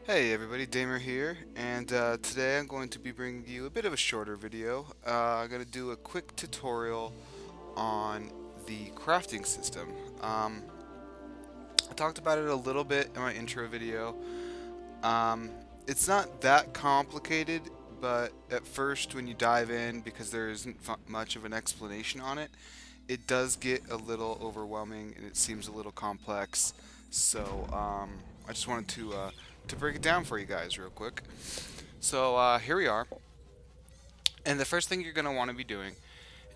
Hey everybody, Damer here, and today I'm going to be bringing you a bit of a shorter video. I'm going to do a quick tutorial on the crafting system. I talked about it a little bit in my intro video. Um, it's not that complicated, but at first when you dive in, because there isn't much of an explanation on it, it does get a little overwhelming and it seems a little complex. So I just wanted to break it down for you guys real quick. So here we are, and the first thing you're going to want to be doing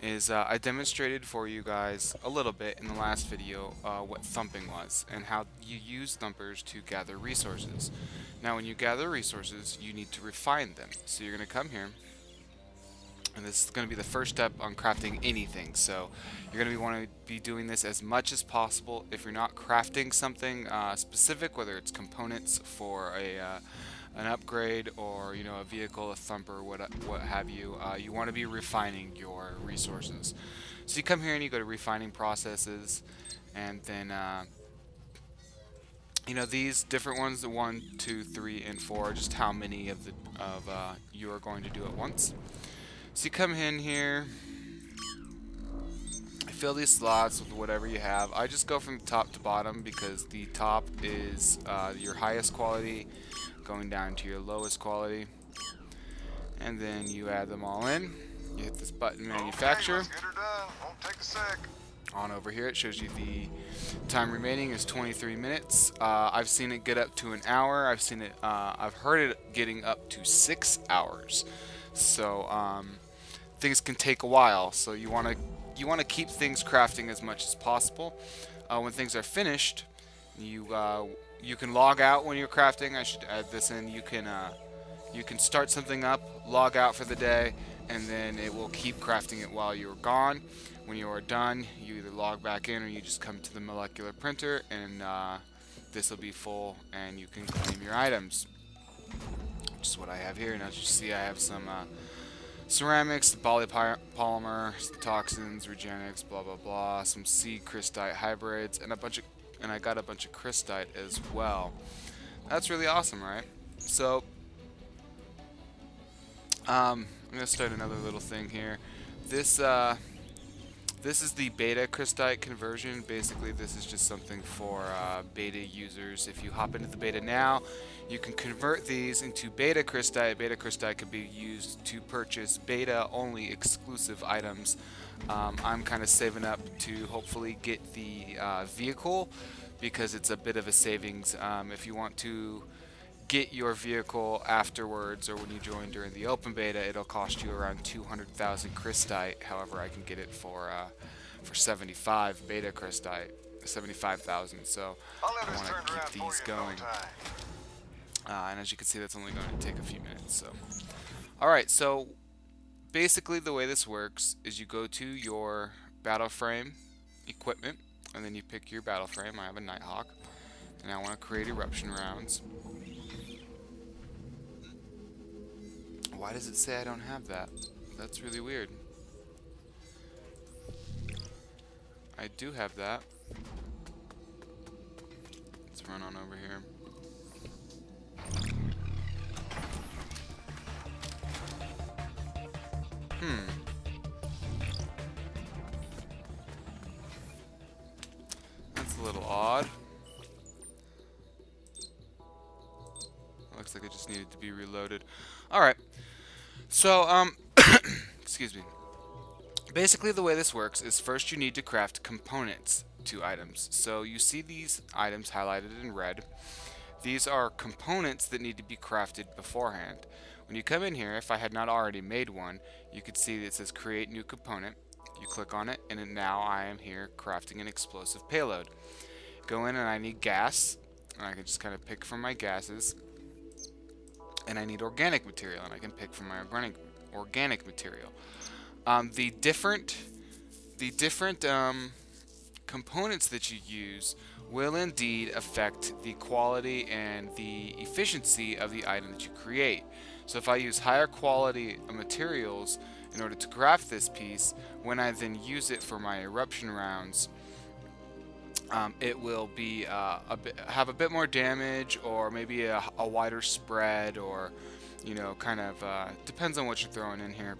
is I demonstrated for you guys a little bit in the last video what thumping was and how you use thumpers to gather resources. Now when you gather resources, you need to refine them. So you're going to come here, and this is going to be the first step on crafting anything. So you're going to want to be doing this as much as possible. If you're not crafting something specific, whether it's components for an upgrade or a vehicle, a thumper, what have you, you want to be refining your resources. So you come here and you go to refining processes, and then these different ones, the 1, 2, 3, and 4, are just how many of you are going to do at once. So you come in here, fill these slots with whatever you have. I just go from the top to bottom because the top is your highest quality, going down to your lowest quality, and then you add them all in. You hit this button, manufacture. Okay, let's get her done. Won't take a sec. On over here, it shows you the time remaining is 23 minutes. I've seen it get up to an hour. I've heard it getting up to 6 hours. So things can take a while. So you want to keep things crafting as much as possible. When things are finished, you can log out when you're crafting. I should add this in. You can start something up, log out for the day, and then it will keep crafting it while you're gone. When you are done, you either log back in or you just come to the molecular printer, and this will be full, and you can claim your items. Which is what I have here. Now, as you see, I have some ceramics, polypolymer, toxins, regenics, blah blah blah, some seed crystite hybrids, and I got a bunch of crystite as well. That's really awesome, right? So I'm gonna start another little thing here. This is the beta crystite conversion. Basically, this is just something for beta users. If you hop into the beta now, you can convert these into beta crystite. Beta crystite could be used to purchase beta only exclusive items. I'm kind of saving up to hopefully get the vehicle, because it's a bit of a savings. If you want to get your vehicle afterwards or when you join during the open beta, it'll cost you around 200,000 crystite. However, I can get it for 75 beta crystite, 75,000. So I'll I have want this turned to around keep for these you in no going. time. And as you can see, that's only going to take a few minutes. So, all right. So basically, the way this works is you go to your battle frame equipment, and then you pick your battle frame. I have a Nighthawk, and I want to create eruption rounds. Why does it say I don't have that? That's really weird. I do have that. Let's run on over here. That's a little odd. Looks like it just needed to be reloaded. Alright. So, excuse me. Basically, the way this works is first you need to craft components to items. So you see these items highlighted in red. These are components that need to be crafted beforehand. When you come in here, if I had not already made one, you could see that it says create new component. You click on it, and then now I am here crafting an explosive payload. Go in, and I need gas, and I can just kind of pick from my gases. And I need organic material, and I can pick from my organic material. The different components that you use will indeed affect the quality and the efficiency of the item that you create. So if I use higher quality materials in order to craft this piece, when I then use it for my eruption rounds, it will be have a bit more damage, or maybe a wider spread, or kind of depends on what you're throwing in here.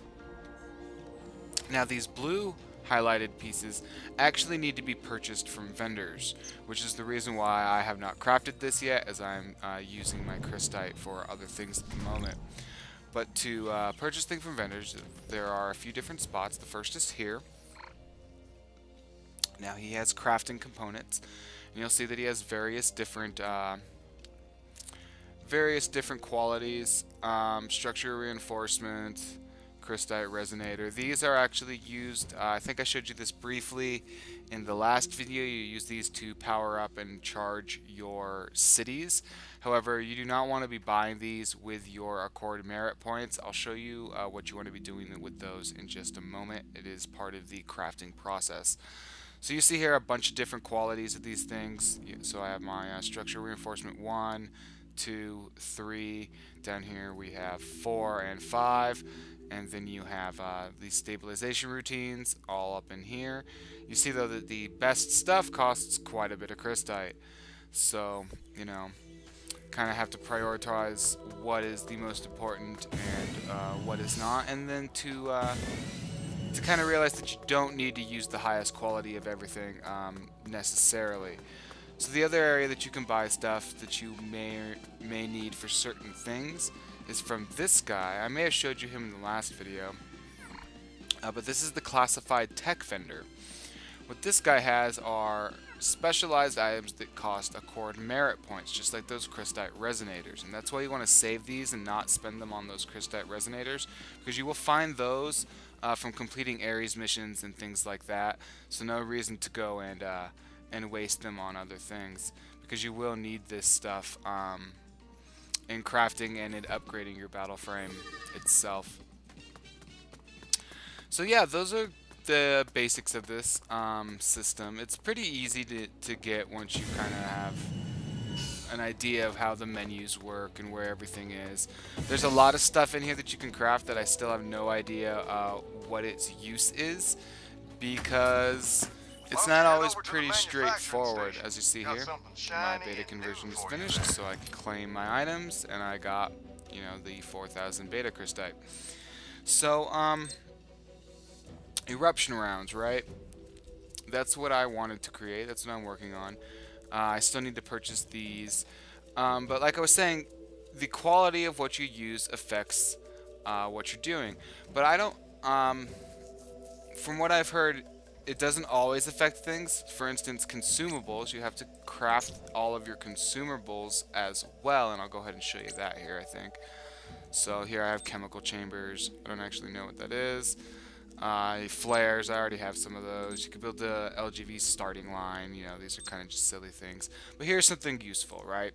Now these blue highlighted pieces actually need to be purchased from vendors, which is the reason why I have not crafted this yet, as I'm using my crystite for other things at the moment. But to purchase things from vendors, there are a few different spots. The first is here. Now he has crafting components, and you'll see that he has various different qualities. Structure reinforcement, crystite resonator. These are actually used, I think I showed you this briefly in the last video. You use these to power up and charge your cities. However, you do not want to be buying these with your Accord merit points. I'll show you what you want to be doing with those in just a moment. It is part of the crafting process. So you see here a bunch of different qualities of these things. So I have my structure reinforcement 1, 2, 3. Down here we have 4 and 5. And then you have these stabilization routines all up in here. You see though that the best stuff costs quite a bit of crystite. So, kind of have to prioritize what is the most important and what is not. And then to kind of realize that you don't need to use the highest quality of everything necessarily. So the other area that you can buy stuff that you may need for certain things is from this guy. I may have showed you him in the last video, but this is the classified tech vendor. What this guy has are specialized items that cost Accord merit points, just like those crystite resonators, and that's why you want to save these and not spend them on those crystite resonators, because you will find those from completing Ares missions and things like that. So no reason to go and waste them on other things, because you will need this stuff in crafting and in upgrading your battle frame itself. So yeah, those are the basics of this system. It's pretty easy to get once you kind of have an idea of how the menus work and where everything is. There's a lot of stuff in here that you can craft that I still have no idea what its use is, because it's not always pretty straightforward. As you see here, my beta conversion is finished, so I can claim my items, and I got, the 4,000 beta crystite. So, eruption rounds, right? That's what I wanted to create. That's what I'm working on. I still need to purchase these. But like I was saying, the quality of what you use affects what you're doing. But I don't, from what I've heard, it doesn't always affect things. For instance, consumables, you have to craft all of your consumables as well, and I'll go ahead and show you that here, I think. So here I have chemical chambers. I don't actually know what that is. Flares, I already have some of those. You can build the LGV starting line. These are kind of just silly things. But here's something useful, right?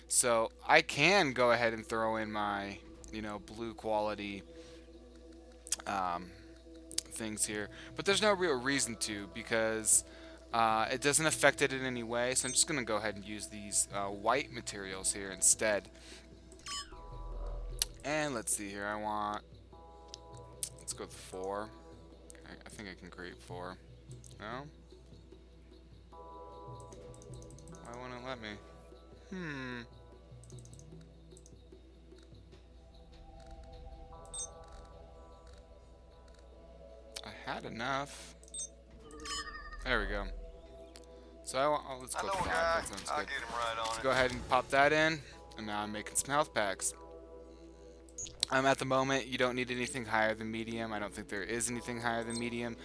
So I can go ahead and throw in my, blue quality things here, but there's no real reason to, because it doesn't affect it in any way. So I'm just gonna go ahead and use these white materials here instead. And let's see here, let's go with 4. I think I can create 4. No? Why won't it let me? I had enough. There we go. So let's go with 5. That sounds good. Let's go ahead and pop that in, and now I'm making some health packs. At the moment, you don't need anything higher than medium. I don't think there is anything higher than medium,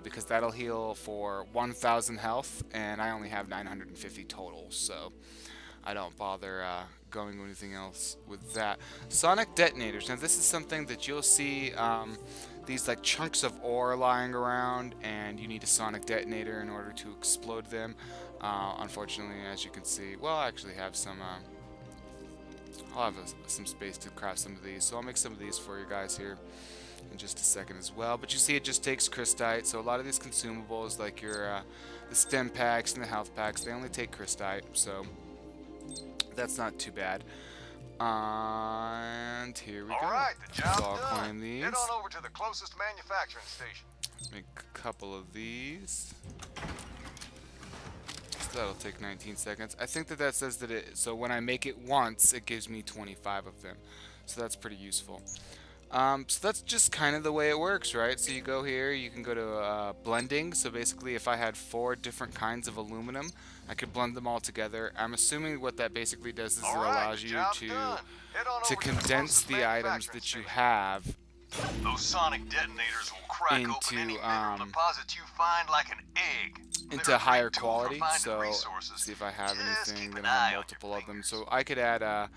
because that'll heal for 1,000 health, and I only have 950 total, so I don't bother going with anything else with that. Sonic detonators. Now this is something that you'll see these like chunks of ore lying around, and you need a sonic detonator in order to explode them. Unfortunately, as you can see, well, I actually have some. I'll have some space to craft some of these, so I'll make some of these for you guys here in just a second as well. But you see, it just takes crystite. So a lot of these consumables, like your the stem packs and the health packs, they only take crystite, so that's not too bad. And here we go. Alright, the job's So I'll done. claim these. Head on over to the closest manufacturing station. Make a couple of these. So that'll take 19 seconds. I think that that says that so when I make it once, it gives me 25 of them. So that's pretty useful. So that's just kind of the way it works, right? So you go here, you can go to blending. So basically, if I had 4 different kinds of aluminum, I could blend them all together. I'm assuming what that basically does is it All right, allows you job's done. Head on to over to the condense closest the items manufacturing that you station. have Those sonic detonators will crack open any into mineral deposit you find like an egg. into They're a higher great tool for quality. finding So resources. see if I have Just anything. keep an Then I have eye on multiple your of them. fingers. So I could add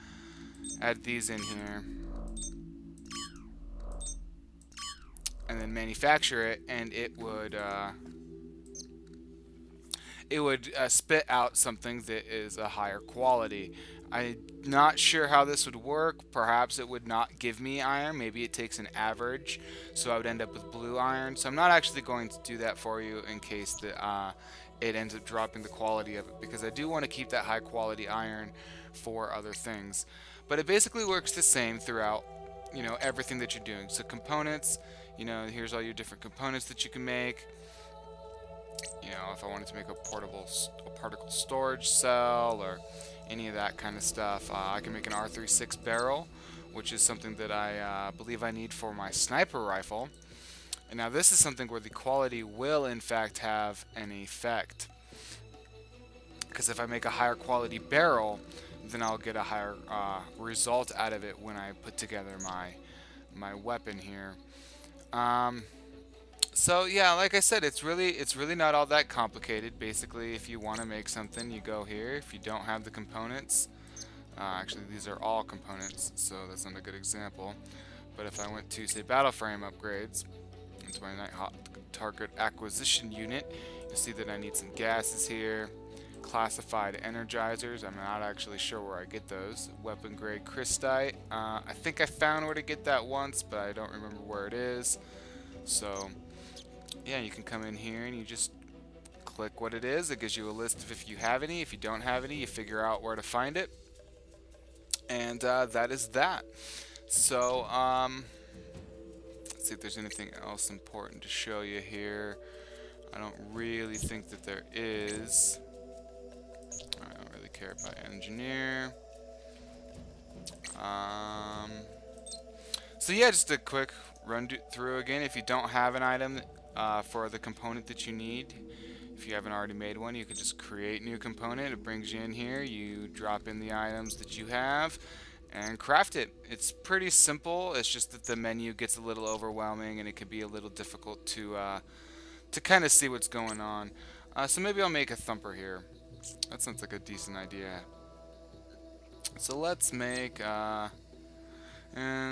these in here and then manufacture it, and it would spit out something that is a higher quality. I'm not sure how this would work. Perhaps it would not give me iron. Maybe it takes an average, so I would end up with blue iron. So I'm not actually going to do that for you in case that it ends up dropping the quality of it, because I do want to keep that high quality iron for other things. But it basically works the same throughout, everything that you're doing. So components, here's all your different components that you can make. If I wanted to make a particle storage cell or any of that kind of stuff, I can make an R36 barrel, which is something that I believe I need for my sniper rifle. And now this is something where the quality will in fact have an effect, because if I make a higher quality barrel, then I'll get a higher result out of it when I put together my weapon here. Um, So yeah, like I said, it's really not all that complicated. Basically, if you want to make something, you go here. If you don't have the components, actually these are all components, so that's not a good example. But if I went to say battle frame upgrades, into my night hot target acquisition unit, you'll see that I need some gases here. Classified energizers. I'm not actually sure where I get those. Weapon grade crystite. I think I found where to get that once, but I don't remember where it is. So yeah, you can come in here and you just click what it is. It gives you a list of if you have any. If you don't have any, you figure out where to find it. And that is that. So, let's see if there's anything else important to show you here. I don't really think that there is. I don't really care about engineer. So yeah, just a quick run through again. If you don't have an item for the component that you need, if you haven't already made one, you can just create new component. It brings you in here. You drop in the items that you have and craft it. It's pretty simple. It's just that the menu gets a little overwhelming and it can be a little difficult to kind of see what's going on. So maybe I'll make a thumper here. That sounds like a decent idea. So let's make and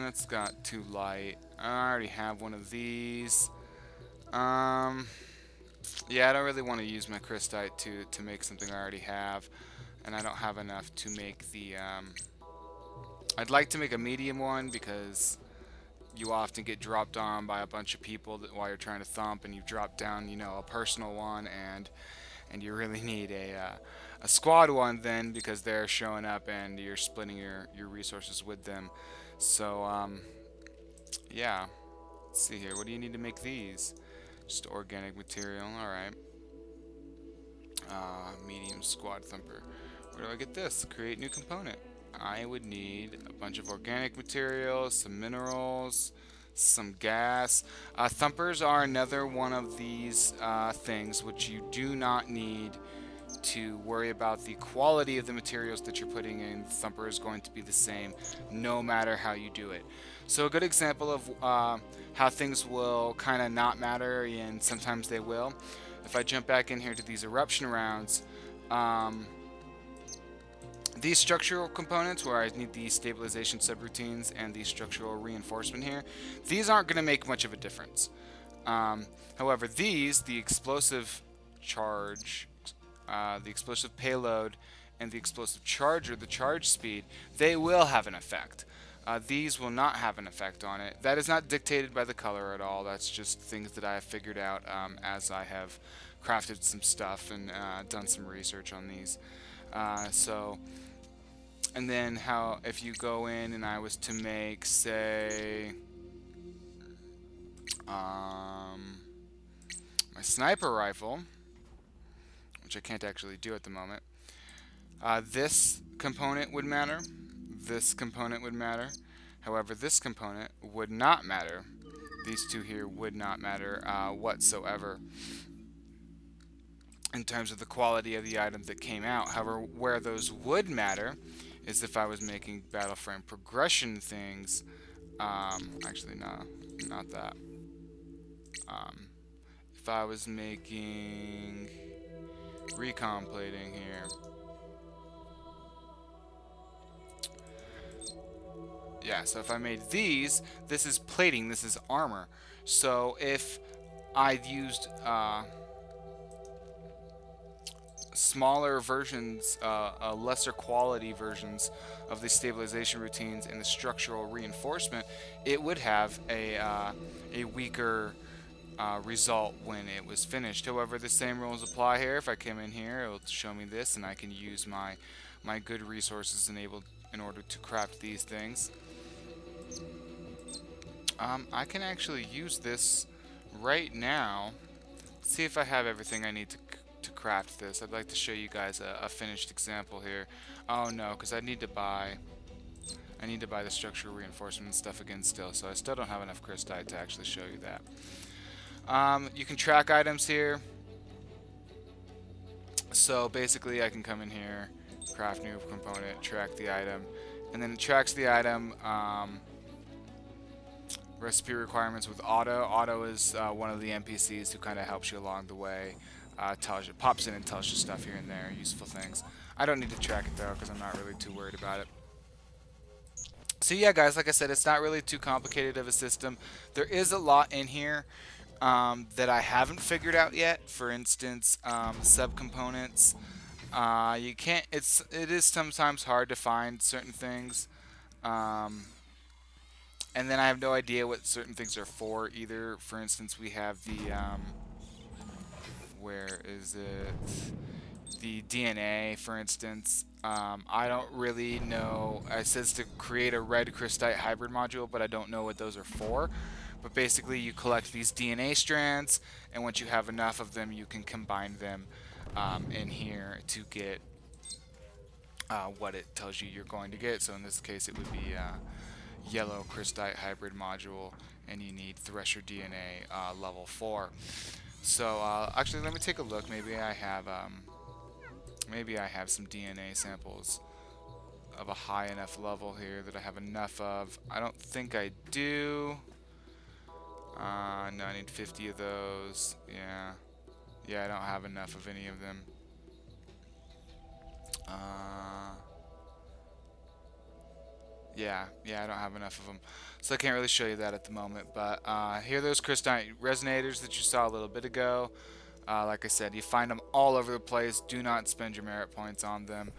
that's got too light. I already have one of these. Yeah, I don't really want to use my crystite to make something I already have, and I don't have enough to make the. I'd like to make a medium one because you often get dropped on by a bunch of people while you're trying to thump, and you drop down, a personal one, and you really need a squad one then, because they're showing up and you're splitting your resources with them. So yeah, let's see here. What do you need to make these? Just organic material. All right. Medium squad thumper. Where do I get this? Create new component. I would need a bunch of organic materials, some minerals, some gas. Thumpers are another one of these things which you do not need to worry about the quality of the materials that you're putting in. Thumper is going to be the same no matter how you do it. So a good example of how things will kind of not matter, and sometimes they will. If I jump back in here to these eruption rounds, these structural components where I need the stabilization subroutines and the structural reinforcement here, these aren't going to make much of a difference. However, these, the explosive charge, the explosive payload, and the explosive charger, the charge speed, they will have an effect. These will not have an effect on it. That is not dictated by the color at all. That's just things that I have figured out as I have crafted some stuff and done some research on these. And then how if you go in and I was to make, say, my sniper rifle, which I can't actually do at the moment. This component would matter. This component would matter. However, this component would not matter. These two here would not matter whatsoever in terms of the quality of the item that came out. However, where those would matter is if I was making battle frame progression things. Actually, no, not that. If I was making recon plating here. Yeah, so if I made these, this is plating, this is armor. So if I'd used smaller versions, lesser quality versions of the stabilization routines and the structural reinforcement, it would have a weaker result when it was finished. However, the same rules apply here. If I come in here, it will show me this, and I can use my good resources in order to craft these things. I can actually use this right now. See if I have everything I need to craft this. I'd like to show you guys a finished example here. Oh no, because I need to buy the structural reinforcement and stuff again still, so I still don't have enough crystite to actually show you that. You can track items here. So basically I can come in here, craft new component, track the item, and then it tracks the item. Recipe requirements with Auto. Auto is one of the NPCs who kind of helps you along the way. Tells you, pops in and tells you stuff here and there, useful things. I don't need to track it though, because I'm not really too worried about it. So yeah, guys, like I said, it's not really too complicated of a system. There is a lot in here that I haven't figured out yet. For instance, subcomponents. You can't. It is sometimes hard to find certain things. And then I have no idea what certain things are for either. For instance, we have the where is it? The DNA, for instance. I don't really know. It says to create a red crystite hybrid module, but I don't know what those are for. But basically, you collect these DNA strands, and once you have enough of them, you can combine them in here to get what it tells you you're going to get. So in this case, it would be yellow crystite hybrid module, and you need Thresher DNA level 4. So actually, let me take a look. Maybe I have some DNA samples of a high enough level here that I have enough of. I don't think I do. No, I need 50 of those. Yeah, I don't have enough of any of them. Yeah, I don't have enough of them, so I can't really show you that at the moment. But here are those crystite resonators that you saw a little bit ago. Like I said, you find them all over the place. Do not spend your merit points on them.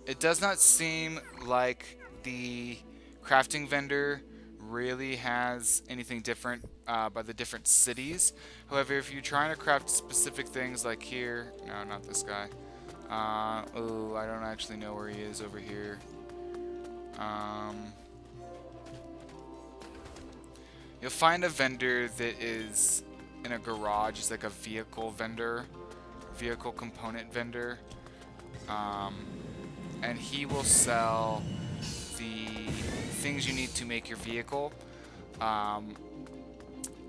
It does not seem like the crafting vendor really has anything different by the different cities. However, if you're trying to craft specific things like here, no, not this guy. Oh, I don't actually know where he is over here. You'll find a vendor that is in a garage. It's like a vehicle vendor, vehicle component vendor. And he will sell the things you need to make your vehicle.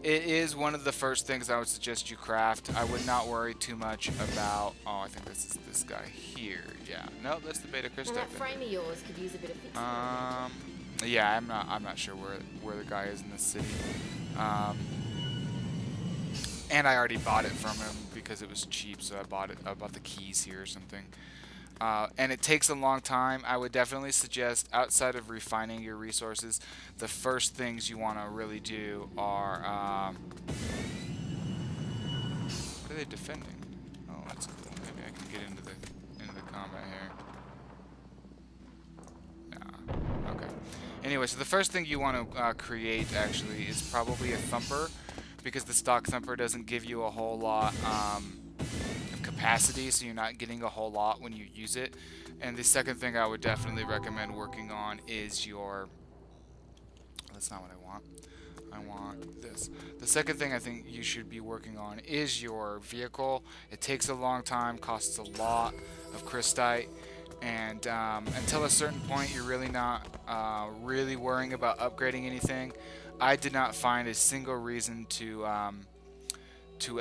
It is one of the first things I would suggest you craft. I would not worry too much about. Oh, I think this is this guy here. Yeah, no, that's the beta crystal. That frame of yours could use a bit of fixing. Yeah, I'm not sure where the guy is in this city. And I already bought it from him because it was cheap, so I bought the keys here or something. And it takes a long time. I would definitely suggest, outside of refining your resources, the first things you want to really do are what are they defending? Oh, that's cool. Maybe I can get into the combat here. Nah. Okay. Anyway, so the first thing you want to create actually is probably a thumper, because the stock thumper doesn't give you a whole lot of capacity, so you're not getting a whole lot when you use it. And the second thing I would definitely recommend working on is your. That's not what I want. I want this. The second thing I think you should be working on is your vehicle. It takes a long time, costs a lot of crystite, and until a certain point, you're really not really worrying about upgrading anything. I did not find a single reason to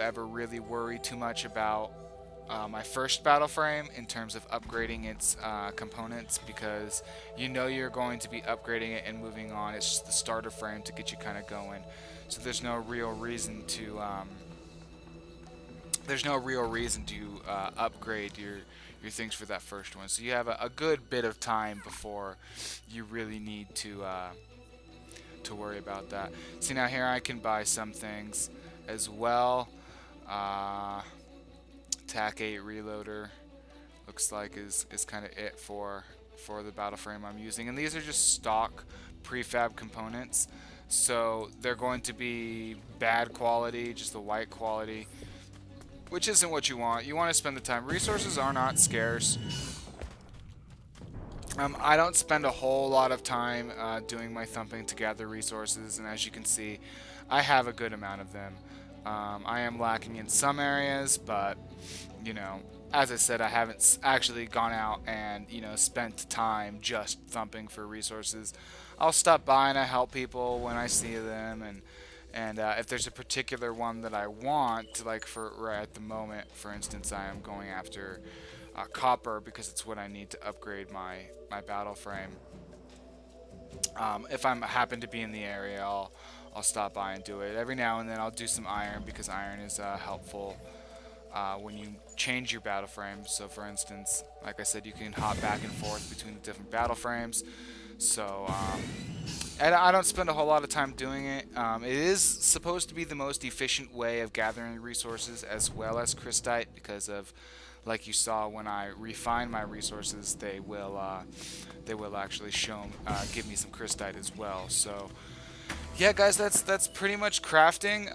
ever really worry too much about my first battle frame in terms of upgrading its components, because you know you're going to be upgrading it and moving on. It's just the starter frame to get you kind of going. So there's no real reason to upgrade your things for that first one. So you have a good bit of time before you really need to worry about that. See, now here I can buy some things as well. TAC 8 reloader looks like is kind of it for the battle frame I'm using, and these are just stock prefab components, so they're going to be bad quality, just the white quality, which isn't what you want. You want to spend the time. Resources are not scarce. I don't spend a whole lot of time doing my thumping to gather resources, and as you can see, I have a good amount of them. I am lacking in some areas, but you know, as I said, I haven't actually gone out and spent time just thumping for resources. I'll stop by and I help people when I see them, and if there's a particular one that I want, like for right at the moment, for instance, I am going after copper because it's what I need to upgrade my battle frame. If I happen to be in the area, I'll stop by and do it. Every now and then I'll do some iron because iron is helpful when you change your battle frames. So for instance, like I said, you can hop back and forth between the different battle frames. So and I don't spend a whole lot of time doing it. It is supposed to be the most efficient way of gathering resources as well as crystite, because of, like you saw, when I refine my resources, they will actually give me some crystite as well. So yeah, guys, that's pretty much crafting.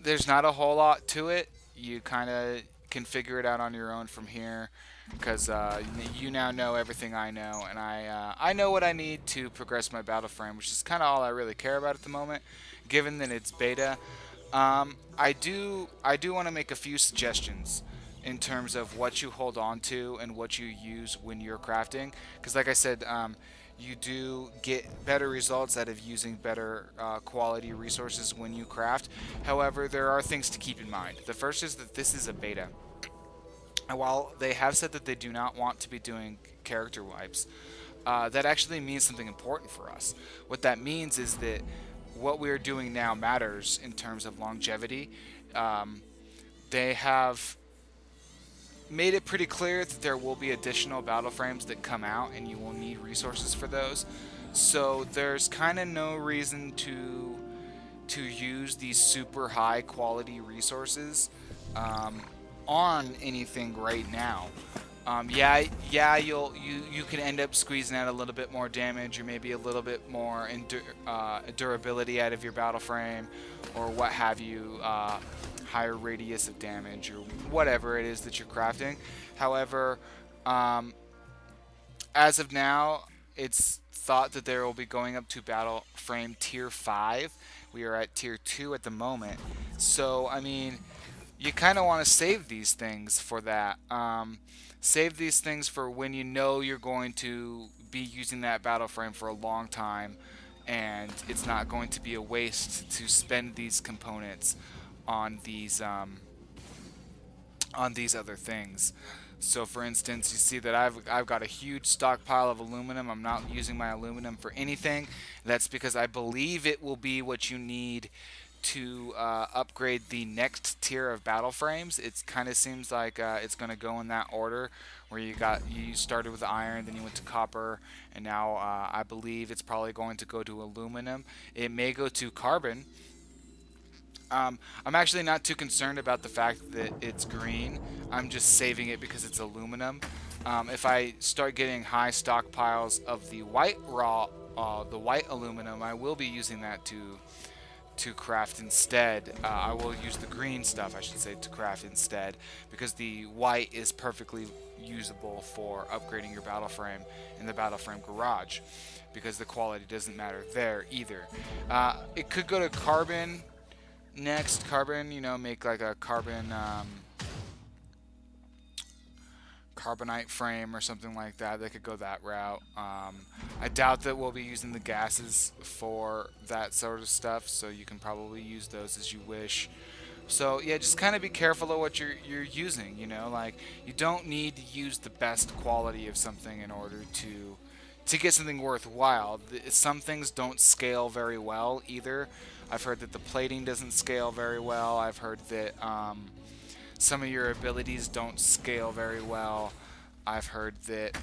There's not a whole lot to it. You kind of can figure it out on your own from here, because you now know everything I know, and I know what I need to progress my battle frame, which is kind of all I really care about at the moment, given that it's beta. I do want to make a few suggestions in terms of what you hold on to and what you use when you're crafting, because like I said, you do get better results out of using better quality resources when you craft. However, there are things to keep in mind. The first is that this is a beta, and while they have said that they do not want to be doing character wipes, that actually means something important for us. What that means is that what we're doing now matters in terms of longevity. They have made it pretty clear that there will be additional battle frames that come out, and you will need resources for those. So there's kind of no reason to use these super high quality resources on anything right now. Yeah, you can end up squeezing out a little bit more damage, or maybe a little bit more durability out of your battle frame, or what have you. Higher radius of damage, or whatever it is that you're crafting. However, as of now, it's thought that there will be going up to battle frame tier 5. We are at tier 2 at the moment. So, I mean, you kind of want to save these things for that. Save these things for when you know you're going to be using that battle frame for a long time, and it's not going to be a waste to spend these components on these other things. So for instance, you see that I've got a huge stockpile of aluminum. I'm not using my aluminum for anything. That's because I believe it will be what you need to upgrade the next tier of battle frames. It kind of seems like it's going to go in that order, where you started with iron, then you went to copper, and now I believe it's probably going to go to aluminum. It may go to carbon. I'm actually not too concerned about the fact that it's green. I'm just saving it because it's aluminum. If I start getting high stockpiles of the white aluminum, I will be using that to craft instead. I will use the green stuff, I should say, to craft instead, because the white is perfectly usable for upgrading your battle frame in the battle frame garage, because the quality doesn't matter there either. It could go to carbon next. Carbon, you know, make like a carbon carbonite frame or something like that. They could go that route. I doubt that we'll be using the gases for that sort of stuff, so you can probably use those as you wish. So yeah, just kind of be careful of what you're using. You know, like you don't need to use the best quality of something in order to get something worthwhile. Some things don't scale very well either. I've heard that the plating doesn't scale very well. I've heard that some of your abilities don't scale very well. I've heard that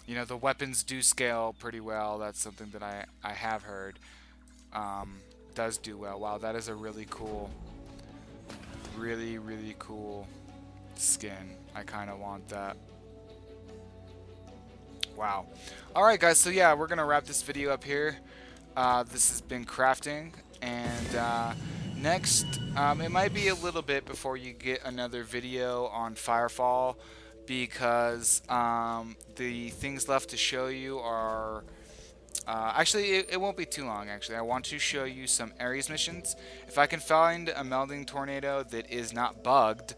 you know, the weapons do scale pretty well. That's something that I have heard does do well. Wow, that is a really cool, really cool skin. I kind of want that. Wow. Alright guys, so yeah, we're going to wrap this video up here. This has been crafting, and next, it might be a little bit before you get another video on Firefall, because the things left to show you are... actually, it won't be too long, actually. I want to show you some Ares missions. If I can find a melding tornado that is not bugged,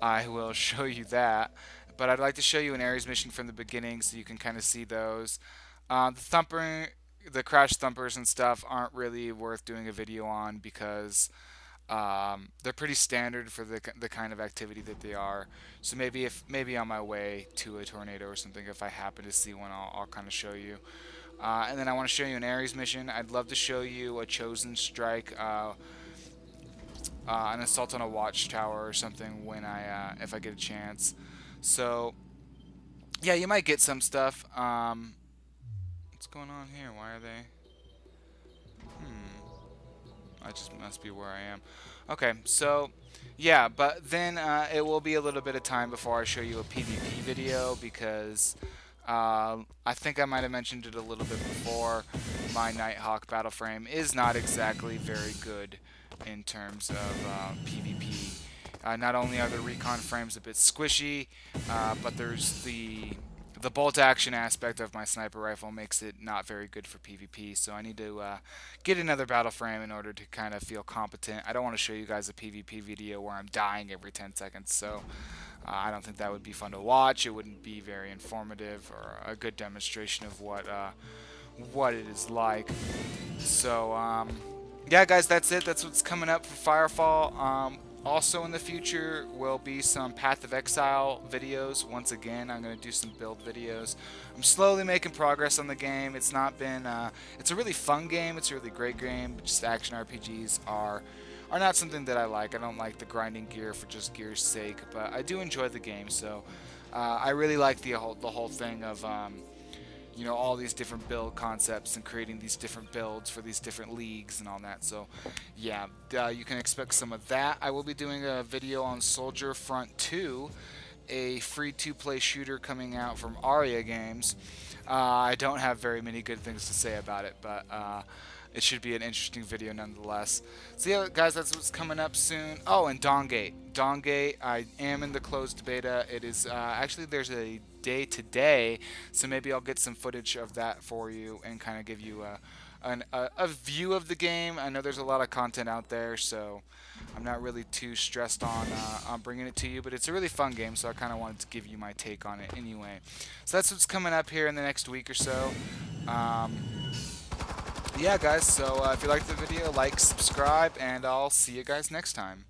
I will show you that. But I'd like to show you an Ares mission from the beginning so you can kind of see those. The crash thumpers and stuff aren't really worth doing a video on, because they're pretty standard for the kind of activity that they are. So maybe on my way to a tornado or something, if I happen to see one, I'll kind of show you. And then I want to show you an Ares mission. I'd love to show you a chosen strike, an assault on a watchtower or something when if I get a chance. So yeah, you might get some stuff. What's going on here? Why are they? I just must be where I am. Okay, so yeah, but then it will be a little bit of time before I show you a PvP video, because I think I might have mentioned it a little bit before. My Nighthawk battle frame is not exactly very good in terms of PvP. Not only are the recon frames a bit squishy, but there's the bolt action aspect of my sniper rifle makes it not very good for PvP, so I need to get another battle frame in order to kind of feel competent. I don't want to show you guys a PvP video where I'm dying every 10 seconds, so I don't think that would be fun to watch. It wouldn't be very informative or a good demonstration of what it is like. So yeah guys, that's it. That's what's coming up for Firefall. Also in the future will be some Path of Exile videos. Once again, I'm going to do some build videos. I'm slowly making progress on the game. It's not been, it's a really fun game. It's a really great game. Just action RPGs are not something that I like. I don't like the grinding gear for just gear's sake, but I do enjoy the game. So I really like the whole thing of you know, all these different build concepts and creating these different builds for these different leagues and all that. So yeah, you can expect some of that. I will be doing a video on Soldier Front 2, a free to-play shooter coming out from Aria Games. I don't have very many good things to say about it, but it should be an interesting video nonetheless. So yeah, guys, that's what's coming up soon. Oh, and Dawngate. Dawngate, I am in the closed beta. It is actually, there's a day today, so maybe I'll get some footage of that for you and kind of give you a view of the game. I know there's a lot of content out there, so I'm not really too stressed on bringing it to you, but it's a really fun game, so I kind of wanted to give you my take on it anyway. So that's what's coming up here in the next week or so. Yeah guys, so if you liked the video, like, subscribe, and I'll see you guys next time.